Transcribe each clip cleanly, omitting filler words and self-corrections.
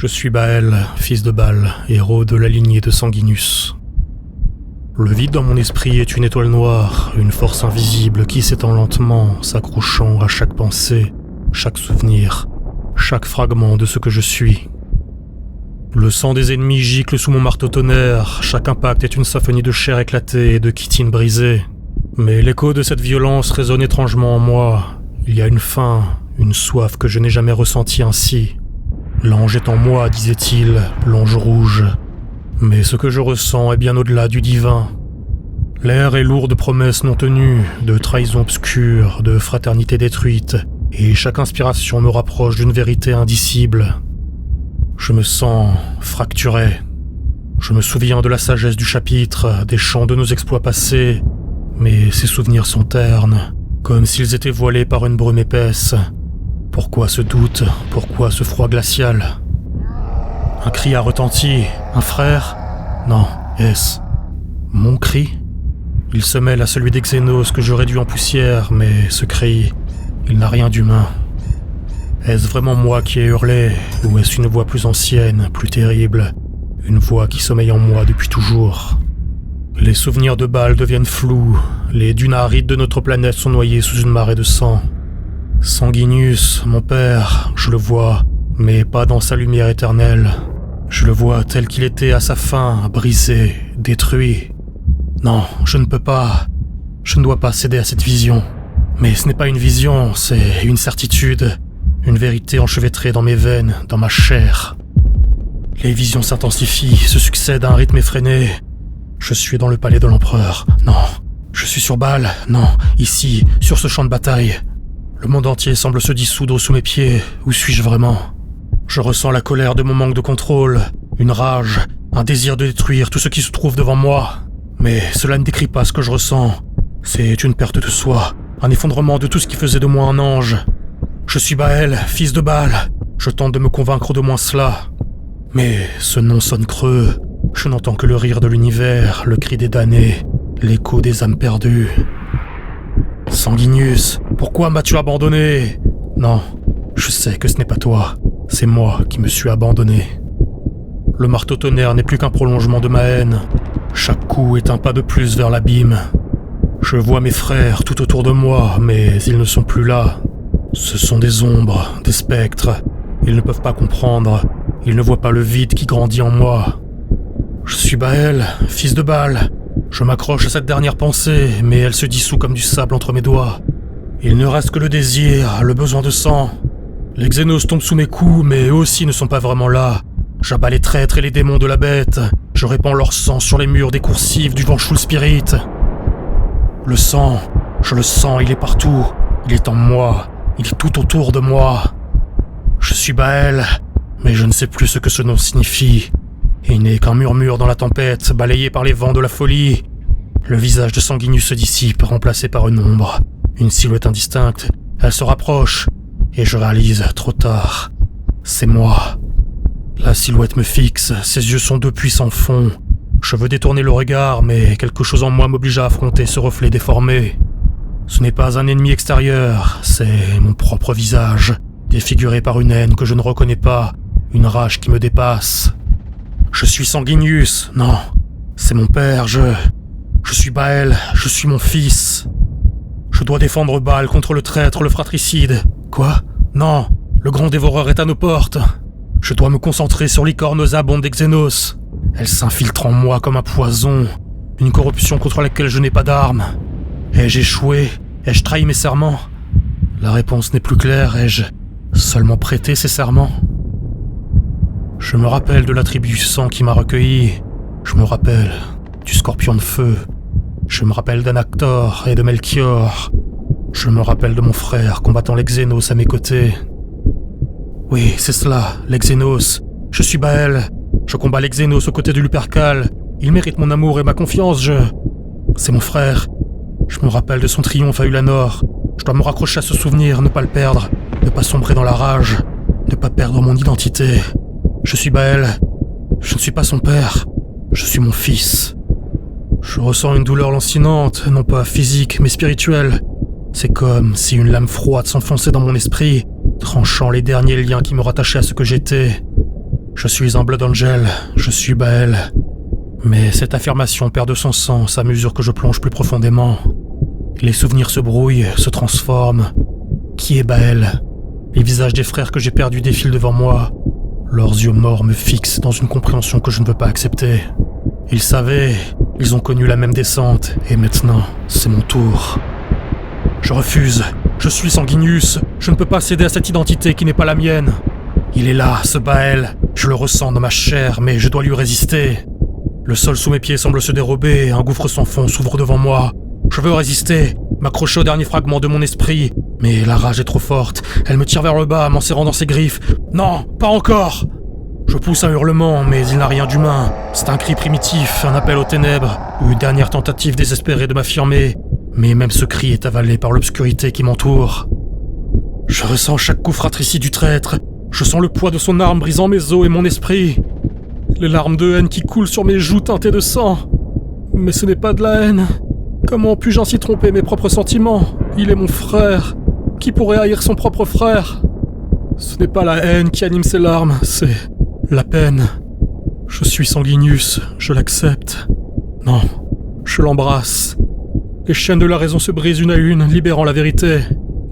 Je suis Baël, fils de Baal, héros de la lignée de Sanguinus. Le vide dans mon esprit est une étoile noire, une force invisible qui s'étend lentement, s'accrochant à chaque pensée, chaque souvenir, chaque fragment de ce que je suis. Le sang des ennemis gicle sous mon marteau-tonnerre, chaque impact est une symphonie de chair éclatée et de chitine brisée. Mais l'écho de cette violence résonne étrangement en moi. Il y a une faim, une soif que je n'ai jamais ressentie ainsi. L'ange est en moi, disait-il, l'ange rouge. Mais ce que je ressens est bien au-delà du divin. L'air est lourd de promesses non tenues, de trahisons obscures, de fraternité détruite, et chaque inspiration me rapproche d'une vérité indicible. Je me sens fracturé. Je me souviens de la sagesse du chapitre, des chants de nos exploits passés, mais ces souvenirs sont ternes, comme s'ils étaient voilés par une brume épaisse. Pourquoi ce doute? Pourquoi ce froid glacial? Un cri a retenti. Un frère? Non, est-ce mon cri? Il se mêle à celui d'Exenos que je réduis en poussière, mais ce cri, il n'a rien d'humain. Est-ce vraiment moi qui ai hurlé, ou est-ce une voix plus ancienne, plus terrible, une voix qui sommeille en moi depuis toujours? Les souvenirs de Baal deviennent flous, les dunes arides de notre planète sont noyées sous une marée de sang. Sanguinus, mon père, je le vois, mais pas dans sa lumière éternelle. Je le vois tel qu'il était à sa fin, brisé, détruit. Non, je ne peux pas. Je ne dois pas céder à cette vision. Mais ce n'est pas une vision, c'est une certitude. Une vérité enchevêtrée dans mes veines, dans ma chair. Les visions s'intensifient, se succèdent à un rythme effréné. Je suis dans le palais de l'empereur. Non. Je suis sur Baal. Non. Ici, sur ce champ de bataille. Le monde entier semble se dissoudre sous mes pieds. Où suis-je vraiment? Je ressens la colère de mon manque de contrôle, une rage, un désir de détruire tout ce qui se trouve devant moi. Mais cela ne décrit pas ce que je ressens. C'est une perte de soi, un effondrement de tout ce qui faisait de moi un ange. Je suis Baël, fils de Baal. Je tente de me convaincre de moins cela. Mais ce nom sonne creux. Je n'entends que le rire de l'univers, le cri des damnés, l'écho des âmes perdues. Sanguinus, pourquoi m'as-tu abandonné? Non, je sais que ce n'est pas toi. C'est moi qui me suis abandonné. Le marteau-tonnerre n'est plus qu'un prolongement de ma haine. Chaque coup est un pas de plus vers l'abîme. Je vois mes frères tout autour de moi, mais ils ne sont plus là. Ce sont des ombres, des spectres. Ils ne peuvent pas comprendre. Ils ne voient pas le vide qui grandit en moi. Je suis Baël, fils de Baal. Je m'accroche à cette dernière pensée, mais elle se dissout comme du sable entre mes doigts. Il ne reste que le désir, le besoin de sang. Les Xénos tombent sous mes coups, mais eux aussi ne sont pas vraiment là. J'abats les traîtres et les démons de la bête. Je répands leur sang sur les murs des coursives du Vengeful Spirit. Le sang, je le sens, il est partout. Il est en moi, il est tout autour de moi. Je suis Baël, mais je ne sais plus ce que ce nom signifie. Il n'est qu'un murmure dans la tempête, balayé par les vents de la folie. Le visage de Sanguinus se dissipe, remplacé par une ombre. Une silhouette indistincte, elle se rapproche. Et je réalise, trop tard, c'est moi. La silhouette me fixe, ses yeux sont deux puissants fonds. Je veux détourner le regard, mais quelque chose en moi m'oblige à affronter ce reflet déformé. Ce n'est pas un ennemi extérieur, c'est mon propre visage, défiguré par une haine que je ne reconnais pas, une rage qui me dépasse. Je suis Sanguinus, non, c'est mon père, je suis Baël, je suis mon fils. Je dois défendre Baal contre le traître, le fratricide. Quoi? Non, le grand dévoreur est à nos portes. Je dois me concentrer sur l'ichor nauséabonde d'Exenos. Elle s'infiltre en moi comme un poison, une corruption contre laquelle je n'ai pas d'armes. Ai-je échoué? Ai-je trahi mes serments? La réponse n'est plus claire. Ai-je seulement prêté ces serments? Je me rappelle de la tribu du sang qui m'a recueilli. Je me rappelle du scorpion de feu. Je me rappelle d'Anactor et de Melchior. Je me rappelle de mon frère combattant les Xénos à mes côtés. Oui, c'est cela, les Xénos. Je suis Baël. Je combats les Xénos aux côtés de Lupercal. Il mérite mon amour et ma confiance, C'est mon frère. Je me rappelle de son triomphe à Ulanor. Je dois me raccrocher à ce souvenir, ne pas le perdre, ne pas sombrer dans la rage, ne pas perdre mon identité. Je suis Baël. Je ne suis pas son père. Je suis mon fils. Je ressens une douleur lancinante, non pas physique, mais spirituelle. C'est comme si une lame froide s'enfonçait dans mon esprit, tranchant les derniers liens qui me rattachaient à ce que j'étais. Je suis un Blood Angel, je suis Baël. Mais cette affirmation perd de son sens à mesure que je plonge plus profondément. Les souvenirs se brouillent, se transforment. Qui est Baël? Les visages des frères que j'ai perdus défilent devant moi. Leurs yeux morts me fixent dans une compréhension que je ne veux pas accepter. Ils savaient, ils ont connu la même descente, et maintenant, c'est mon tour. Je refuse, je suis Sanguinius, je ne peux pas céder à cette identité qui n'est pas la mienne. Il est là, ce Baël, je le ressens dans ma chair, mais je dois lui résister. Le sol sous mes pieds semble se dérober, un gouffre sans fond s'ouvre devant moi. Je veux résister, m'accrocher au dernier fragment de mon esprit, mais la rage est trop forte, elle me tire vers le bas, m'en serrant dans ses griffes. Non, pas encore! Je pousse un hurlement, mais il n'a rien d'humain. C'est un cri primitif, un appel aux ténèbres, une dernière tentative désespérée de m'affirmer. Mais même ce cri est avalé par l'obscurité qui m'entoure. Je ressens chaque coup fratricide du traître. Je sens le poids de son arme brisant mes os et mon esprit. Les larmes de haine qui coulent sur mes joues teintées de sang. Mais ce n'est pas de la haine. Comment puis-je ainsi tromper mes propres sentiments? Il est mon frère. Qui pourrait haïr son propre frère? Ce n'est pas la haine qui anime ses larmes, c'est la peine. Je suis Sanguinius, je l'accepte. Non, je l'embrasse. Les chaînes de la raison se brisent une à une, libérant la vérité.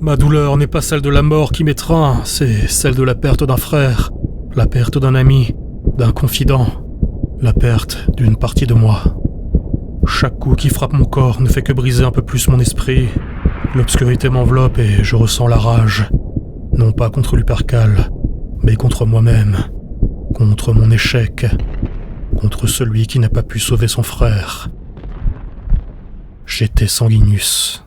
Ma douleur n'est pas celle de la mort qui m'étreint, c'est celle de la perte d'un frère, la perte d'un ami, d'un confident, la perte d'une partie de moi. Chaque coup qui frappe mon corps ne fait que briser un peu plus mon esprit. L'obscurité m'enveloppe et je ressens la rage. Non pas contre Lupercal, mais contre moi-même, contre mon échec, contre celui qui n'a pas pu sauver son frère. J'étais Sanguinius.